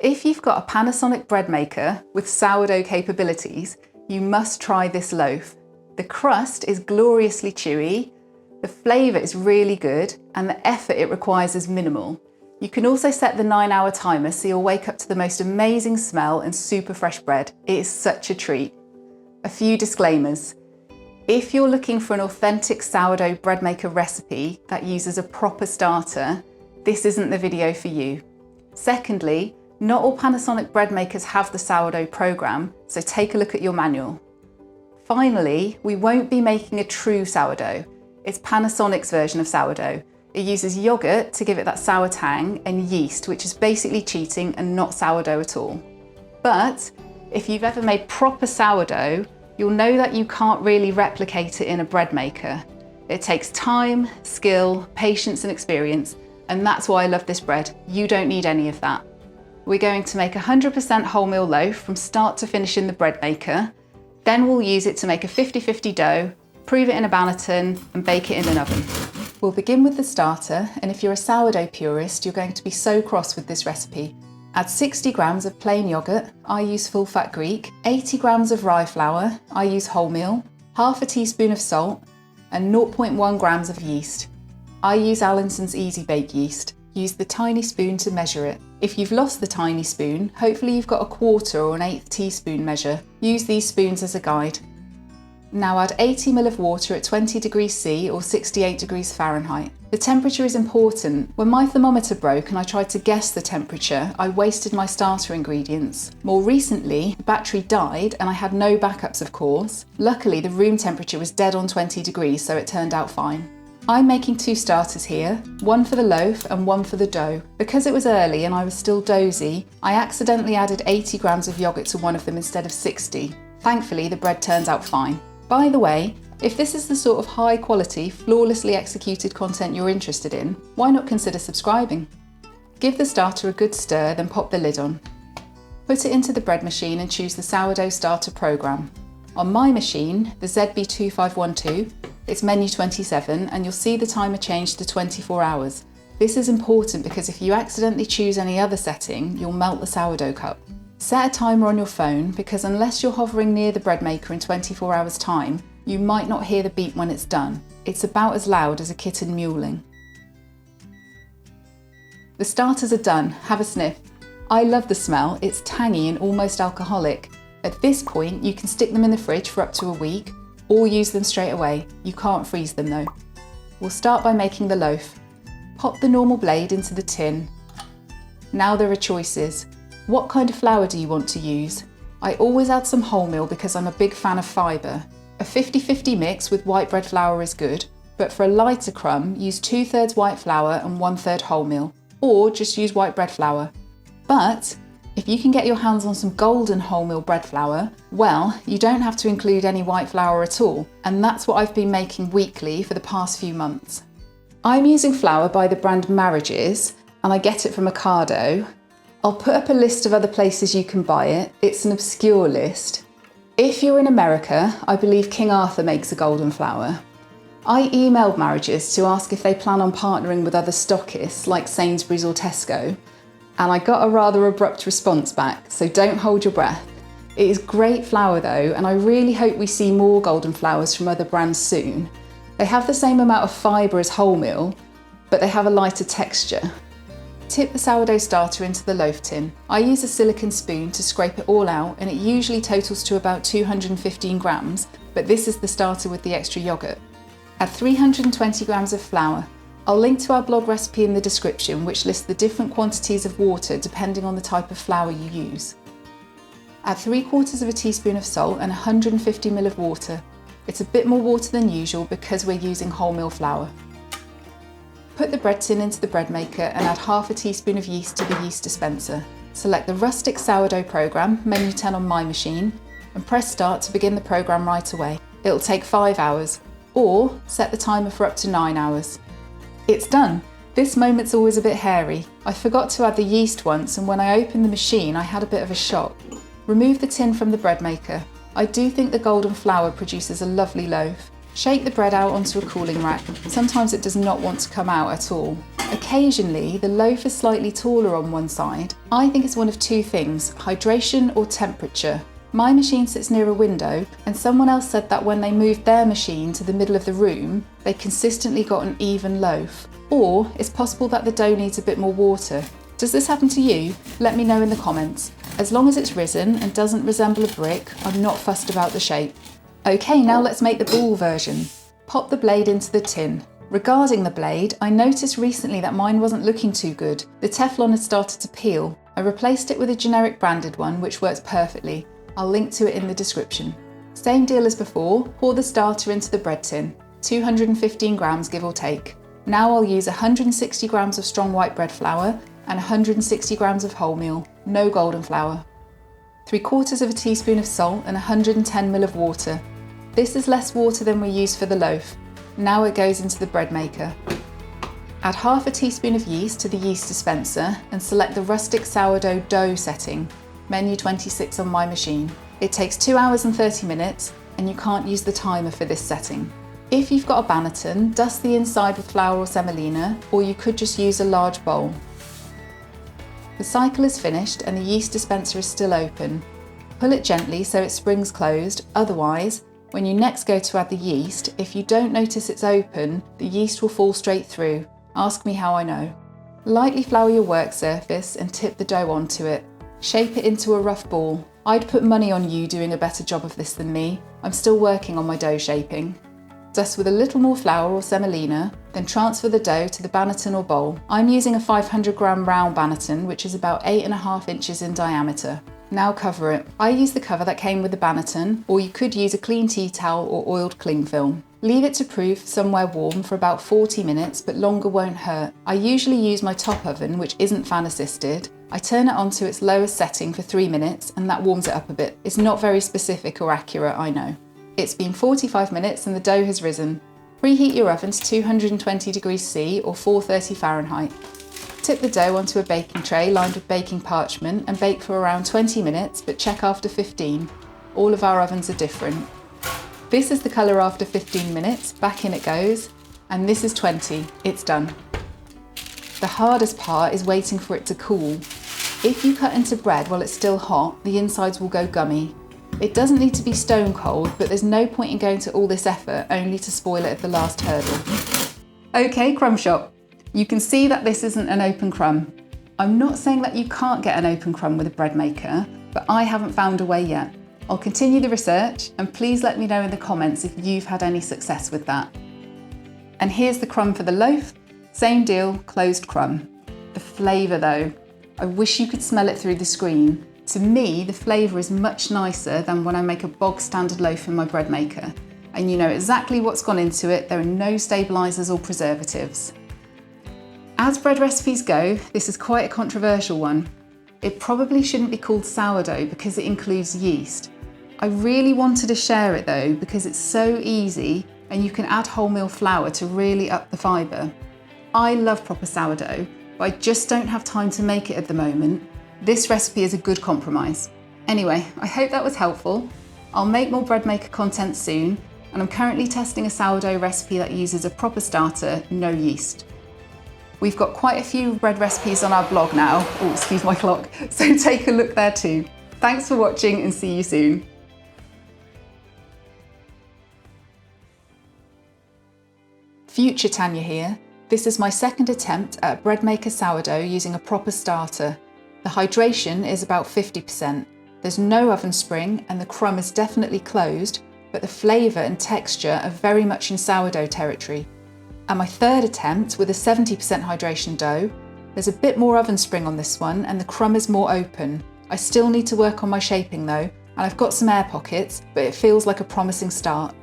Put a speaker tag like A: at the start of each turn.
A: If you've got a Panasonic bread maker with sourdough capabilities, you must try this loaf. The crust is gloriously chewy, the flavour is really good, and the effort it requires is minimal. You can also set the 9-hour timer so you'll wake up to the most amazing smell and super fresh bread. It is such a treat. A few disclaimers. If you're looking for an authentic sourdough bread maker recipe that uses a proper starter, this isn't the video for you. Secondly, not all Panasonic bread makers have the sourdough program, so take a look at your manual. Finally, we won't be making a true sourdough. It's Panasonic's version of sourdough. It uses yogurt to give it that sour tang and yeast, which is basically cheating and not sourdough at all. But if you've ever made proper sourdough, you'll know that you can't really replicate it in a bread maker. It takes time, skill, patience and experience, and that's why I love this bread. You don't need any of that. We're going to make 100% wholemeal loaf from start to finish in the bread maker. Then we'll use it to make a 50-50 dough, prove it in a banneton and bake it in an oven. We'll begin with the starter, and if you're a sourdough purist, you're going to be so cross with this recipe. Add 60 grams of plain yoghurt, I use full fat Greek, 80 grams of rye flour, I use wholemeal, half a teaspoon of salt, and 0.1 grams of yeast. I use Allinson's Easy Bake yeast. Use the tiny spoon to measure it. If you've lost the tiny spoon, hopefully you've got a 1/4 or an 1/8 teaspoon measure. Use these spoons as a guide. Now add 80 ml of water at 20 degrees C or 68 degrees Fahrenheit. The temperature is important. When my thermometer broke and I tried to guess the temperature, I wasted my starter ingredients. More recently, the battery died and I had no backups, of course. Luckily, the room temperature was dead on 20 degrees, so it turned out fine. I'm making 2 starters here, one for the loaf and one for the dough. Because it was early and I was still dozy, I accidentally added 80 grams of yogurt to one of them instead of 60. Thankfully, the bread turns out fine. By the way, if this is the sort of high quality, flawlessly executed content you're interested in, why not consider subscribing? Give the starter a good stir, then pop the lid on. Put it into the bread machine and choose the sourdough starter program. On my machine, the ZB2512, it's menu 27 and you'll see the timer change to 24 hours. This is important because if you accidentally choose any other setting, you'll melt the sourdough cup. Set a timer on your phone because unless you're hovering near the bread maker in 24 hours time, you might not hear the beep when it's done. It's about as loud as a kitten mewling. The starters are done, have a sniff. I love the smell, it's tangy and almost alcoholic. At this point, you can stick them in the fridge for up to a week or use them straight away. You can't freeze them though. We'll start by making the loaf. Pop the normal blade into the tin. Now there are choices. What kind of flour do you want to use? I always add some wholemeal because I'm a big fan of fibre. A 50-50 mix with white bread flour is good, but for a lighter crumb, use 2/3 white flour and 1/3 wholemeal, or just use white bread flour. But if you can get your hands on some golden wholemeal bread flour, well, you don't have to include any white flour at all, and that's what I've been making weekly for the past few months. I'm using flour by the brand Marriages, and I get it from Ocado. I'll put up a list of other places you can buy it. It's an obscure list. If you're in America, I believe King Arthur makes a golden flour. I emailed Marriages to ask if they plan on partnering with other stockists like Sainsbury's or Tesco, and I got a rather abrupt response back, so don't hold your breath. It is great flour though, and I really hope we see more golden flours from other brands soon. They have the same amount of fibre as wholemeal, but they have a lighter texture. Tip the sourdough starter into the loaf tin. I use a silicone spoon to scrape it all out, and it usually totals to about 215 grams, but this is the starter with the extra yoghurt. Add 320 grams of flour. I'll link to our blog recipe in the description, which lists the different quantities of water depending on the type of flour you use. Add 3/4 of a teaspoon of salt and 150 ml of water. It's a bit more water than usual because we're using wholemeal flour. Put the bread tin into the bread maker and add half a teaspoon of yeast to the yeast dispenser. Select the rustic sourdough program, menu 10 on my machine, and press start to begin the program right away. It'll take 5 hours, or set the timer for up to 9 hours. It's done. This moment's always a bit hairy. I forgot to add the yeast once, and when I opened the machine, I had a bit of a shock. Remove the tin from the bread maker. I do think the golden flour produces a lovely loaf. Shake the bread out onto a cooling rack. Sometimes it does not want to come out at all. Occasionally, the loaf is slightly taller on one side. I think it's one of two things, hydration or temperature. My machine sits near a window, and someone else said that when they moved their machine to the middle of the room, they consistently got an even loaf. Or it's possible that the dough needs a bit more water. Does this happen to you? Let me know in the comments. As long as it's risen and doesn't resemble a brick, I'm not fussed about the shape. Okay, now let's make the ball version. Pop the blade into the tin. Regarding the blade, I noticed recently that mine wasn't looking too good. The Teflon had started to peel. I replaced it with a generic branded one, which works perfectly. I'll link to it in the description. Same deal as before, pour the starter into the bread tin, 215 grams give or take. Now I'll use 160 grams of strong white bread flour and 160 grams of wholemeal, no golden flour. 3/4 of a teaspoon of salt and 110 ml of water. This is less water than we use for the loaf. Now it goes into the bread maker. Add half a teaspoon of yeast to the yeast dispenser and select the rustic sourdough dough setting, menu 26 on my machine. It takes 2 hours and 30 minutes and you can't use the timer for this setting. If you've got a banneton, dust the inside with flour or semolina, or you could just use a large bowl. The cycle is finished and the yeast dispenser is still open. Pull it gently so it springs closed, otherwise, when you next go to add the yeast, if you don't notice it's open, the yeast will fall straight through. Ask me how I know. Lightly flour your work surface and tip the dough onto it. Shape it into a rough ball. I'd put money on you doing a better job of this than me. I'm still working on my dough shaping. Dust with a little more flour or semolina, then transfer the dough to the banneton or bowl. I'm using a 500 gram round banneton, which is about 8.5 inches in diameter. Now cover it. I use the cover that came with the banneton, or you could use a clean tea towel or oiled cling film. Leave it to proof somewhere warm for about 40 minutes, but longer won't hurt. I usually use my top oven, which isn't fan assisted. I turn it on to its lowest setting for 3 minutes and that warms it up a bit. It's not very specific or accurate, I know. It's been 45 minutes and the dough has risen. Preheat your oven to 220 degrees C or 430 Fahrenheit. Tip the dough onto a baking tray lined with baking parchment and bake for around 20 minutes, but check after 15. All of our ovens are different. This is the colour after 15 minutes, back in it goes, and this is 20, it's done. The hardest part is waiting for it to cool. If you cut into bread while it's still hot, the insides will go gummy. It doesn't need to be stone cold, but there's no point in going to all this effort only to spoil it at the last hurdle. Okay, Crumb Shop, you can see that this isn't an open crumb. I'm not saying that you can't get an open crumb with a bread maker, but I haven't found a way yet. I'll continue the research and please let me know in the comments if you've had any success with that. And here's the crumb for the loaf. Same deal, closed crumb. The flavour though, I wish you could smell it through the screen. To me, the flavour is much nicer than when I make a bog standard loaf in my bread maker. And you know exactly what's gone into it, there are no stabilisers or preservatives. As bread recipes go, this is quite a controversial one. It probably shouldn't be called sourdough because it includes yeast. I really wanted to share it though because it's so easy and you can add wholemeal flour to really up the fibre. I love proper sourdough, but I just don't have time to make it at the moment. This recipe is a good compromise. Anyway, I hope that was helpful. I'll make more bread maker content soon, and I'm currently testing a sourdough recipe that uses a proper starter, no yeast. We've got quite a few bread recipes on our blog now. Oh, excuse my clock. So take a look there too. Thanks for watching and see you soon. Future Tanya here. This is my second attempt at a bread maker sourdough using a proper starter. The hydration is about 50%. There's no oven spring and the crumb is definitely closed, but the flavour and texture are very much in sourdough territory. And my third attempt with a 70% hydration dough, there's a bit more oven spring on this one and the crumb is more open. I still need to work on my shaping though, and I've got some air pockets, but it feels like a promising start.